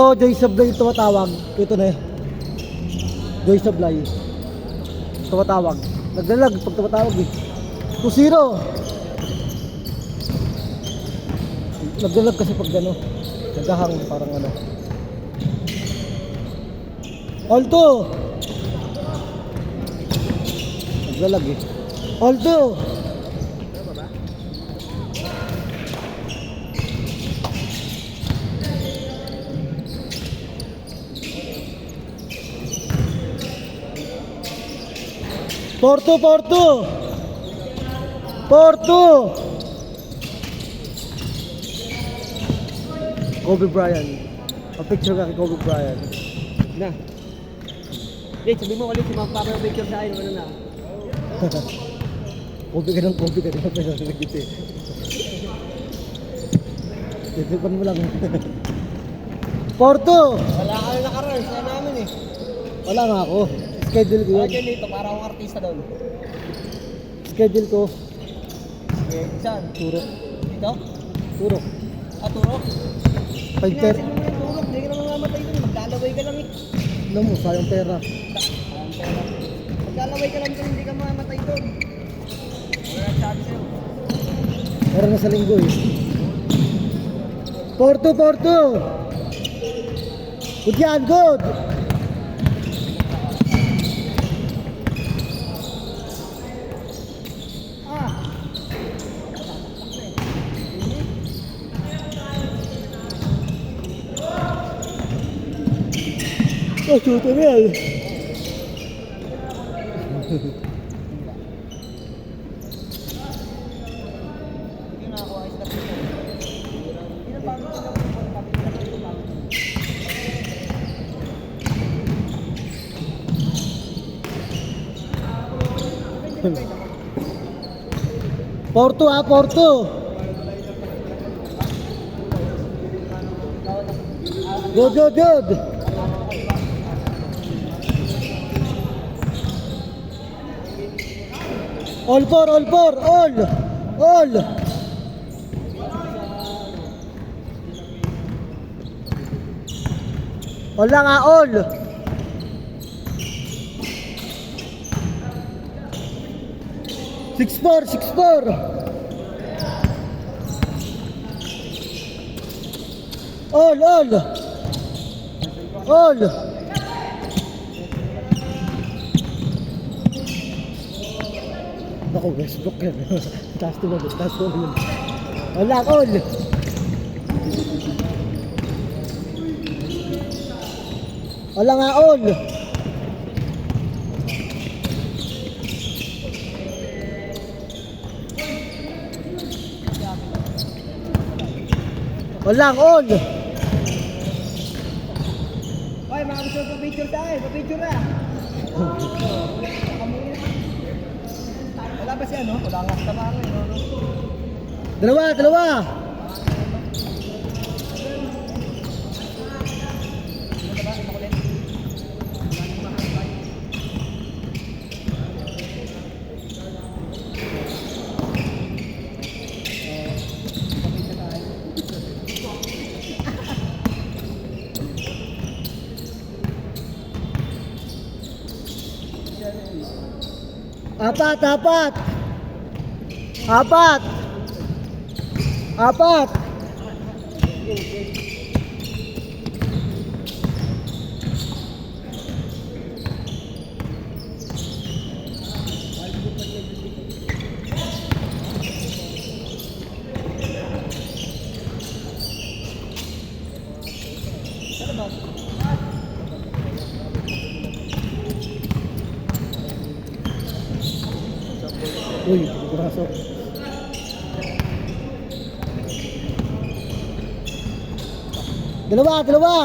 Ito, Joy Sablay tumatawag. Ito na eh. Joy Sablay. Tumatawag. Naglalag pag tumatawag eh. 2-0. Naglalag kasi pag gano. Nagahang parang ano. Alto! Naglalag eh. Alto! Porto! Kobe Bryant. Pa-picture ka kay Kobe Bryant. Na. Hey, sabi mo ulit si Ma'am Papa yung picture sa akin. Ano na? Kobe ka ng Kobe ka. Di ba pwede na nagkita eh. Titipan mo lang. Porto! Wala ka na nakaroon. Saan namin eh. Wala nga ako. Schedule ko Wala yun. dyan dito para akong artista doon. Schedule ko. Eh, saan? Turok. Dito? Turok. Turok? 5:30. Pinasin mo yung turok. Hindi ka naman mamatay doon. Maglalaway ka lang eh. Alam mo, sayang pera. Maglalaway ka lang doon. Hindi ka mamatay doon. Wala nagsabi sa'yo. Pera na sa linggo eh. Porto! Good yan, good! Oh, shooter yan. Yun ako ayos na dito. Hindi na bago sila. Porto ah, Porto! Good! All! All lang ah, all! Six four! All! Naku, Westbrook yan. Taas tumabot. Wala, all! Wala nga, all! Wala, all! Hoy, mga gusto pa-picture tayo. Pa-picture na. Wala ba si ano? Wala nga sa tama eh. Dalawa! Apat! Uy, braso. Dalawa! Dalawa!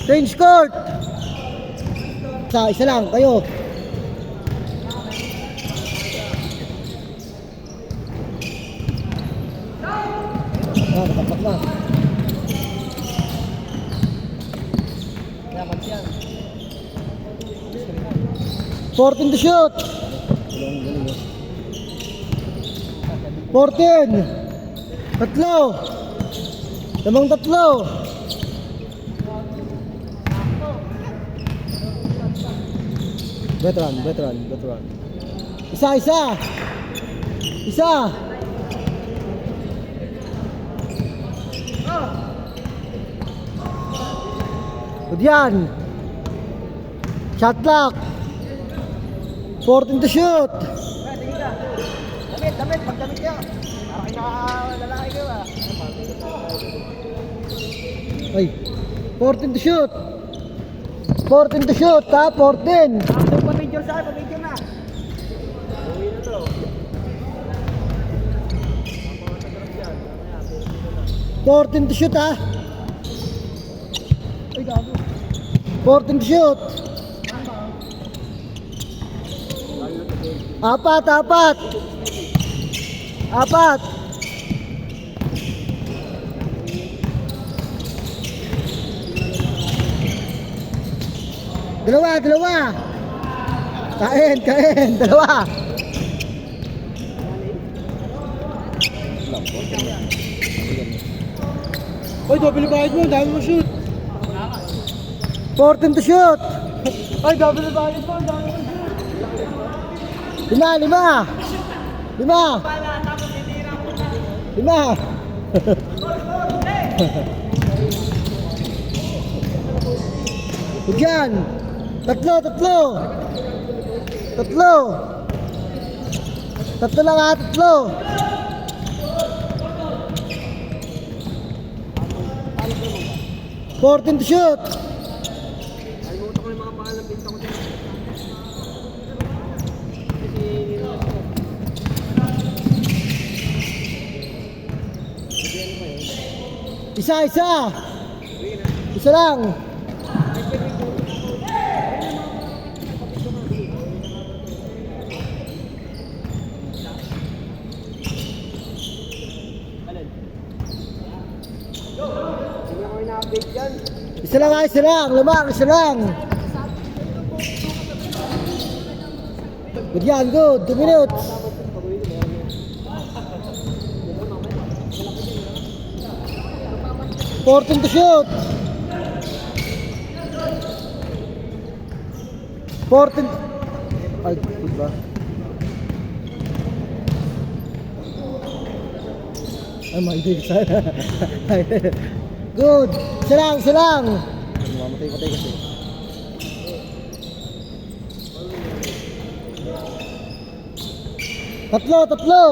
Change court! Isa lang, kayo. Apat na. Dapat siya. 14 to shoot. 14. Tatlo. Lamang tatlo. Veteran. Isa. Udyan. Shot clock. 14 to shoot. Tingin ka. Damit. Pagdamit kayo. Parang lalaki kayo ah. Ay. 14 to shoot. 14 to shoot, ha? 14. Pa-picture sa akin, pa-picture na. Uwi na to. 14 to shoot, ha? Ay, gago. 14 to shoot. Apat. Dalawa. Kain. Dalawa. Oy, double bayad mo. Dami mo shoot. 14 to shoot. Ay, double bayad mo. Dami mo shoot. 5. Udyan. Tatlo. Tatlo lang ha, tatlo. Fourteen to shoot. Alimutan ko yung mga pangalan pinta ko dito. Isa. Isa lang. Isa lang. Lamang, isa lang. Good yan, good. 2 minutes. Fourteen to shoot. 14. Ay, good ba? Ay, maidig sana. Good. Isa lang. Mamatay kasi. Tatlo.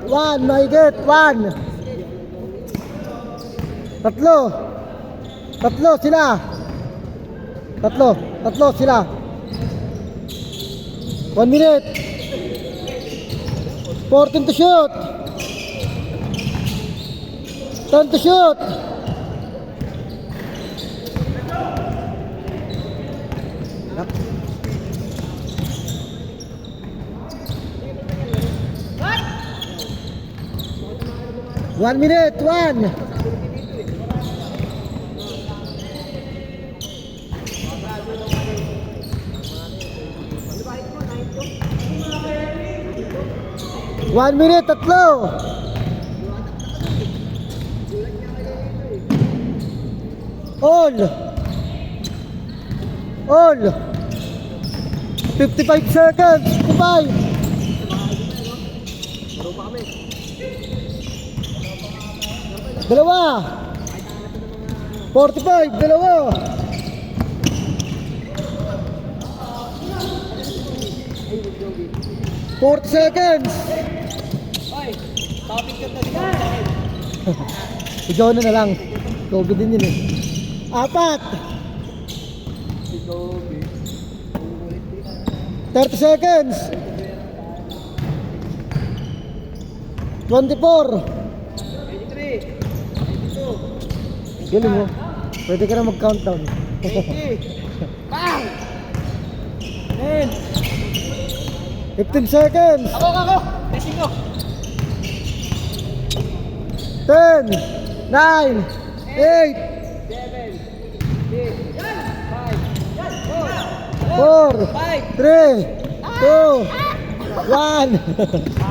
One, may get. One. Tatlo sila. Tatlo sila. 1 minute. 14 to shoot. 10 to shoot. What? 1 minute. 1. One minute, tatlo. All. 55 seconds. 55. Dalawa. 45. Dalawa. 40 seconds. Ay, topic ka na din. Ikaw na lang. COVID din yun eh. 4. 30 seconds. 24. 23. 22. Galing mo. Pwede ka na mag-countdown. 20. Bang! 10. 9. 15 seconds. Ako. Testing ko. 10, 9, 8, 4, 3, 2, 1.